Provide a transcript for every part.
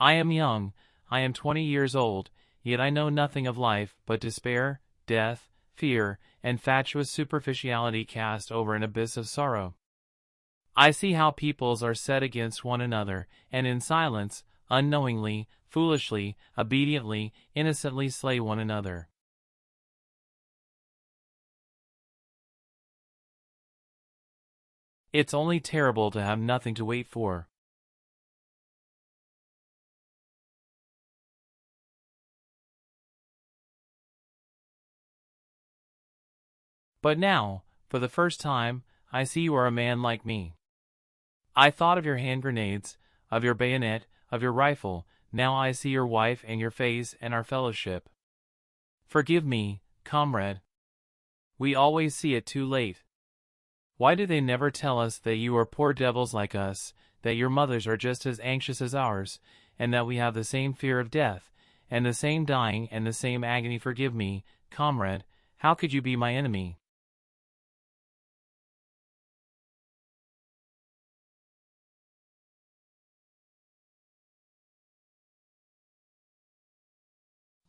I am young, I am 20 years old, yet I know nothing of life but despair, death, fear, and fatuous superficiality cast over an abyss of sorrow. I see how peoples are set against one another, and in silence, unknowingly, foolishly, obediently, innocently slay one another. It's only terrible to have nothing to wait for. But now, for the first time, I see you are a man like me. I thought of your hand grenades, of your bayonet, of your rifle. Now I see your wife and your face and our fellowship. Forgive me, comrade. We always see it too late. Why do they never tell us that you are poor devils like us, that your mothers are just as anxious as ours, and that we have the same fear of death, and the same dying and the same agony? Forgive me, comrade, how could you be my enemy?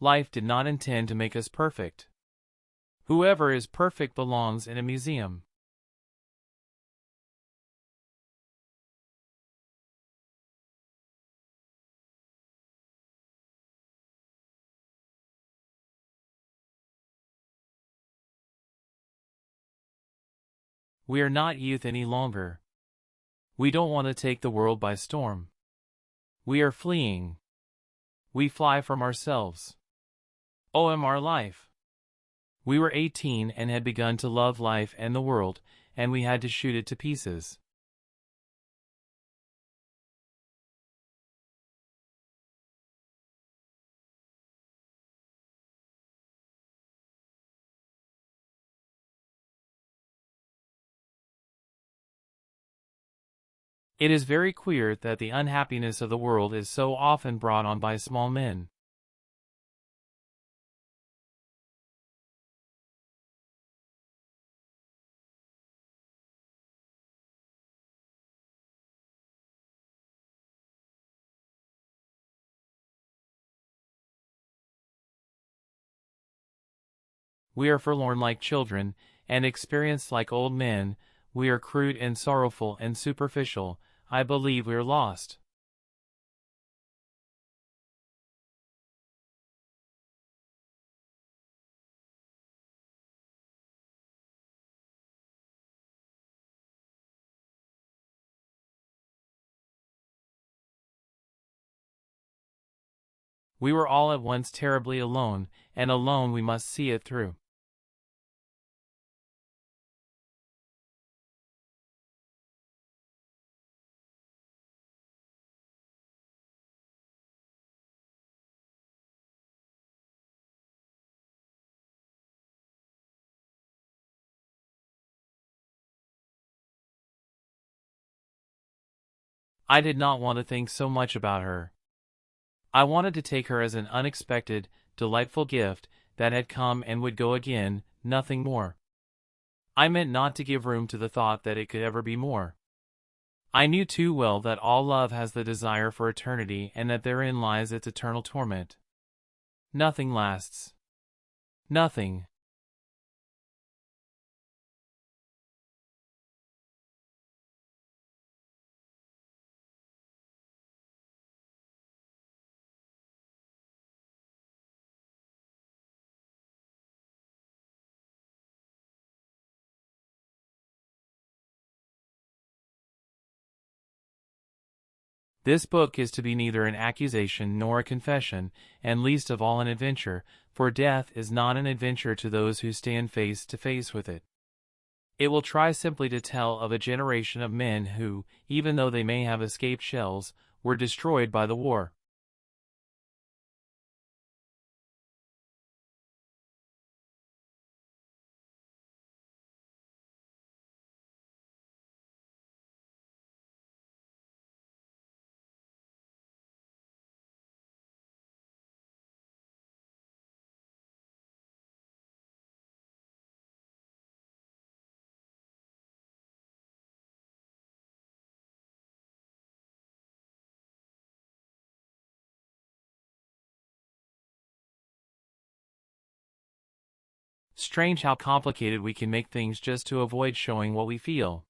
Life did not intend to make us perfect. Whoever is perfect belongs in a museum. We are not youth any longer. We don't want to take the world by storm. We are fleeing. We fly from ourselves. O.M. our life. We were 18 and had begun to love life and the world, and we had to shoot it to pieces. It is very queer that the unhappiness of the world is so often brought on by small men. We are forlorn like children, and experienced like old men. We are crude and sorrowful and superficial. I believe we are lost. We were all at once terribly alone, and alone we must see it through. I did not want to think so much about her. I wanted to take her as an unexpected, delightful gift that had come and would go again, nothing more. I meant not to give room to the thought that it could ever be more. I knew too well that all love has the desire for eternity and that therein lies its eternal torment. Nothing lasts. Nothing. This book is to be neither an accusation nor a confession, and least of all an adventure, for death is not an adventure to those who stand face to face with it. It will try simply to tell of a generation of men who, even though they may have escaped shells, were destroyed by the war. Strange how complicated we can make things just to avoid showing what we feel.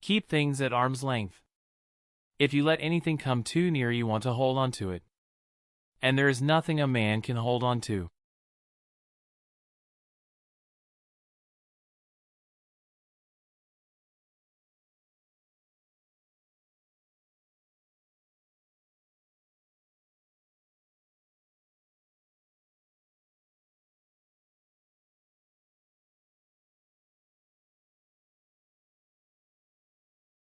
Keep things at arm's length. If you let anything come too near, you want to hold on to it. And there is nothing a man can hold on to.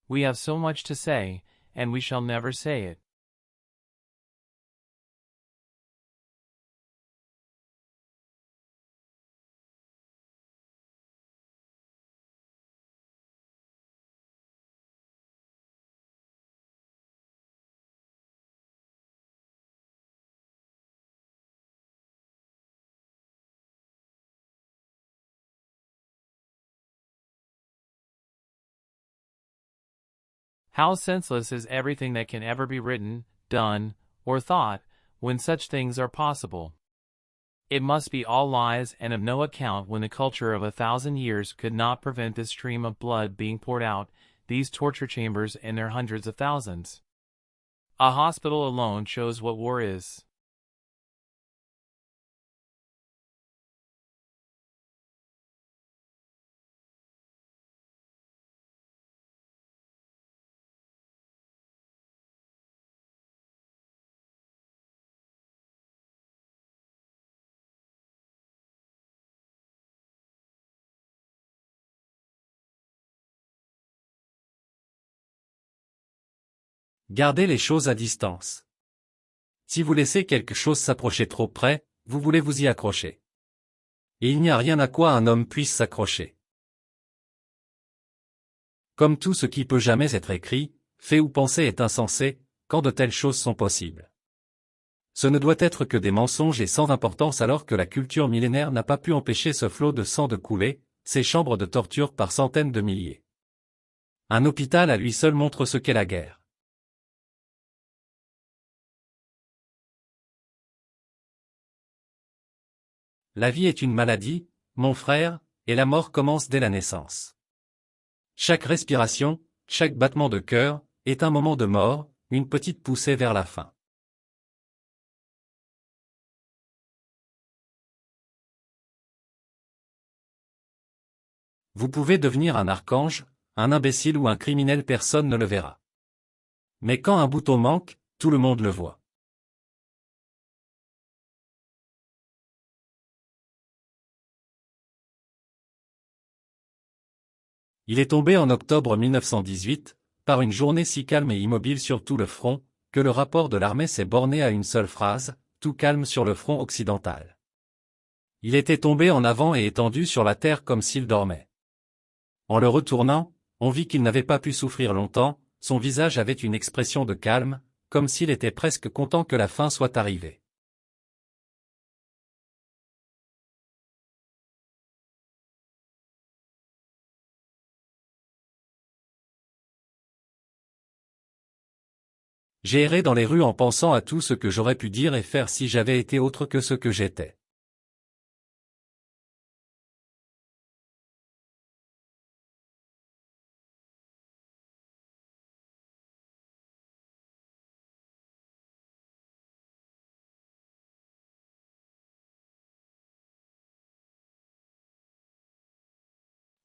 We have so much to say, and we shall never say it. How senseless is everything that can ever be written, done, or thought, when such things are possible. It must be all lies and of no account when the culture of 1,000 years could not prevent this stream of blood being poured out, these torture chambers and their hundreds of thousands. A hospital alone shows what war is. Gardez les choses à distance. Si vous laissez quelque chose s'approcher trop près, vous voulez vous y accrocher. Et il n'y a rien à quoi un homme puisse s'accrocher. Comme tout ce qui peut jamais être écrit, fait ou pensé est insensé, quand de telles choses sont possibles. Ce ne doit être que des mensonges et sans importance alors que la culture millénaire n'a pas pu empêcher ce flot de sang de couler, ces chambres de torture par centaines de milliers. Un hôpital à lui seul montre ce qu'est la guerre. La vie est une maladie, mon frère, et la mort commence dès la naissance. Chaque respiration, chaque battement de cœur, est un moment de mort, une petite poussée vers la fin. Vous pouvez devenir un archange, un imbécile ou un criminel, personne ne le verra. Mais quand un bouton manque, tout le monde le voit. Il est tombé en octobre 1918, par une journée si calme et immobile sur tout le front, que le rapport de l'armée s'est borné à une seule phrase, tout calme sur le front occidental. Il était tombé en avant et étendu sur la terre comme s'il dormait. En le retournant, on vit qu'il n'avait pas pu souffrir longtemps, son visage avait une expression de calme, comme s'il était presque content que la fin soit arrivée. J'ai erré dans les rues en pensant à tout ce que j'aurais pu dire et faire si j'avais été autre que ce que j'étais.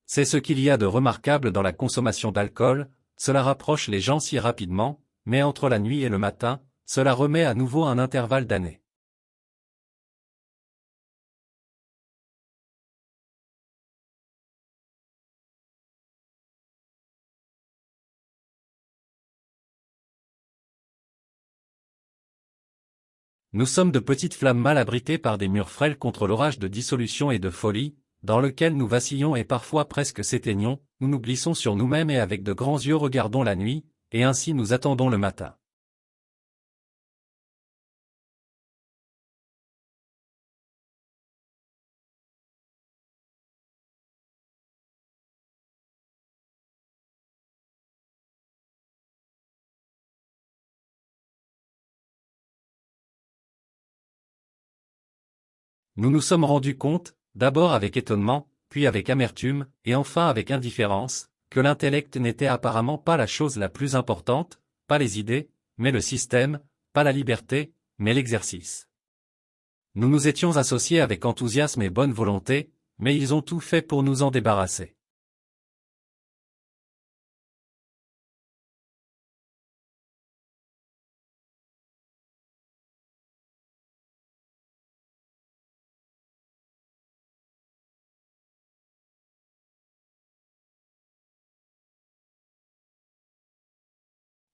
C'est ce qu'il y a de remarquable dans la consommation d'alcool, cela rapproche les gens si rapidement, mais entre la nuit et le matin, cela remet à nouveau un intervalle d'années. Nous sommes de petites flammes mal abritées par des murs frêles contre l'orage de dissolution et de folie, dans lequel nous vacillons et parfois presque s'éteignons, nous nous glissons sur nous-mêmes et avec de grands yeux regardons la nuit, et ainsi nous attendons le matin. Nous nous sommes rendus compte, d'abord avec étonnement, puis avec amertume, et enfin avec indifférence, que l'intellect n'était apparemment pas la chose la plus importante, pas les idées, mais le système, pas la liberté, mais l'exercice. Nous nous étions associés avec enthousiasme et bonne volonté, mais ils ont tout fait pour nous en débarrasser.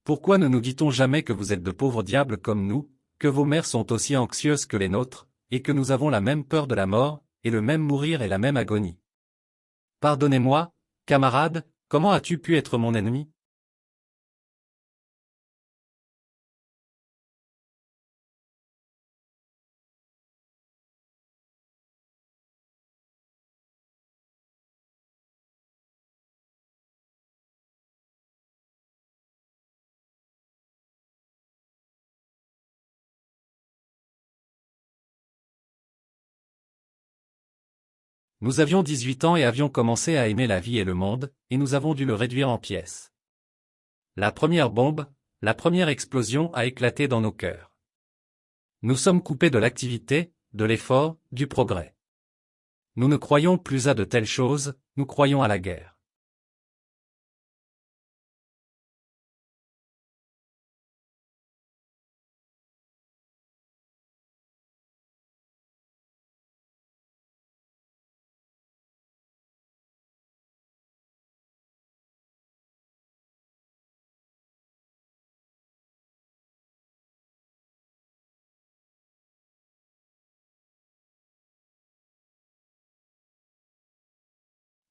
Pourquoi ne nous dit-on jamais que vous êtes de pauvres diables comme nous, que vos mères sont aussi anxieuses que les nôtres, et que nous avons la même peur de la mort, et le même mourir et la même agonie? Pardonnez-moi, camarade, comment as-tu pu être mon ennemi? Nous avions 18 ans et avions commencé à aimer la vie et le monde, et nous avons dû le réduire en pièces. La première bombe, la première explosion a éclaté dans nos cœurs. Nous sommes coupés de l'activité, de l'effort, du progrès. Nous ne croyons plus à de telles choses, nous croyons à la guerre.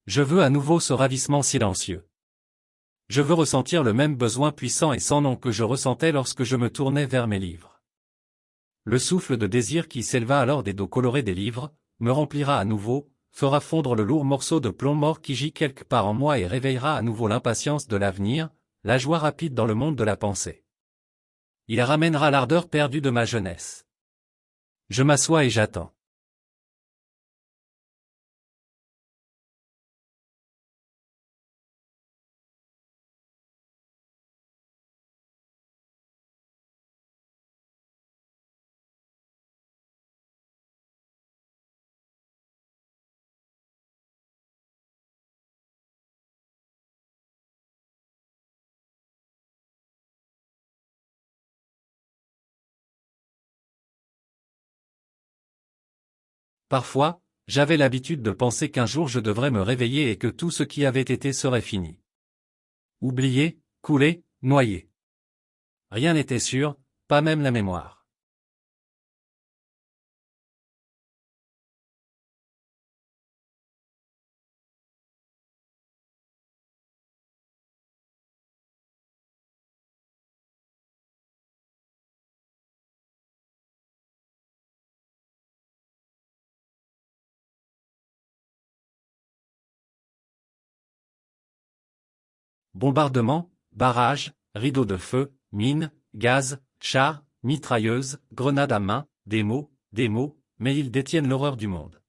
Je veux à nouveau ce ravissement silencieux. Je veux ressentir le même besoin puissant et sans nom que je ressentais lorsque je me tournais vers mes livres. Le souffle de désir qui s'éleva alors des dos colorés des livres, me remplira à nouveau, fera fondre le lourd morceau de plomb mort qui gît quelque part en moi et réveillera à nouveau l'impatience de l'avenir, la joie rapide dans le monde de la pensée. Il ramènera l'ardeur perdue de ma jeunesse. Je m'assois et j'attends. Parfois, j'avais l'habitude de penser qu'un jour je devrais me réveiller et que tout ce qui avait été serait fini. Oublié, coulé, noyé. Rien n'était sûr, pas même la mémoire. Bombardements, barrages, rideaux de feu, mines, gaz, chars, mitrailleuses, grenades à main, des mots, mais ils détiennent l'horreur du monde.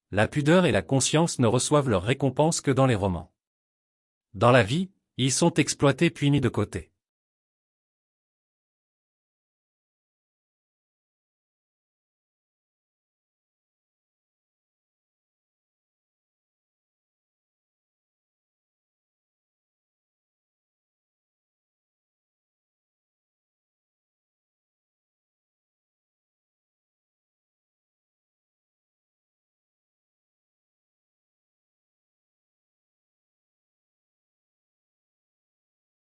La pudeur et la conscience ne reçoivent leur récompense que dans les romans. Dans la vie, ils sont exploités puis mis de côté.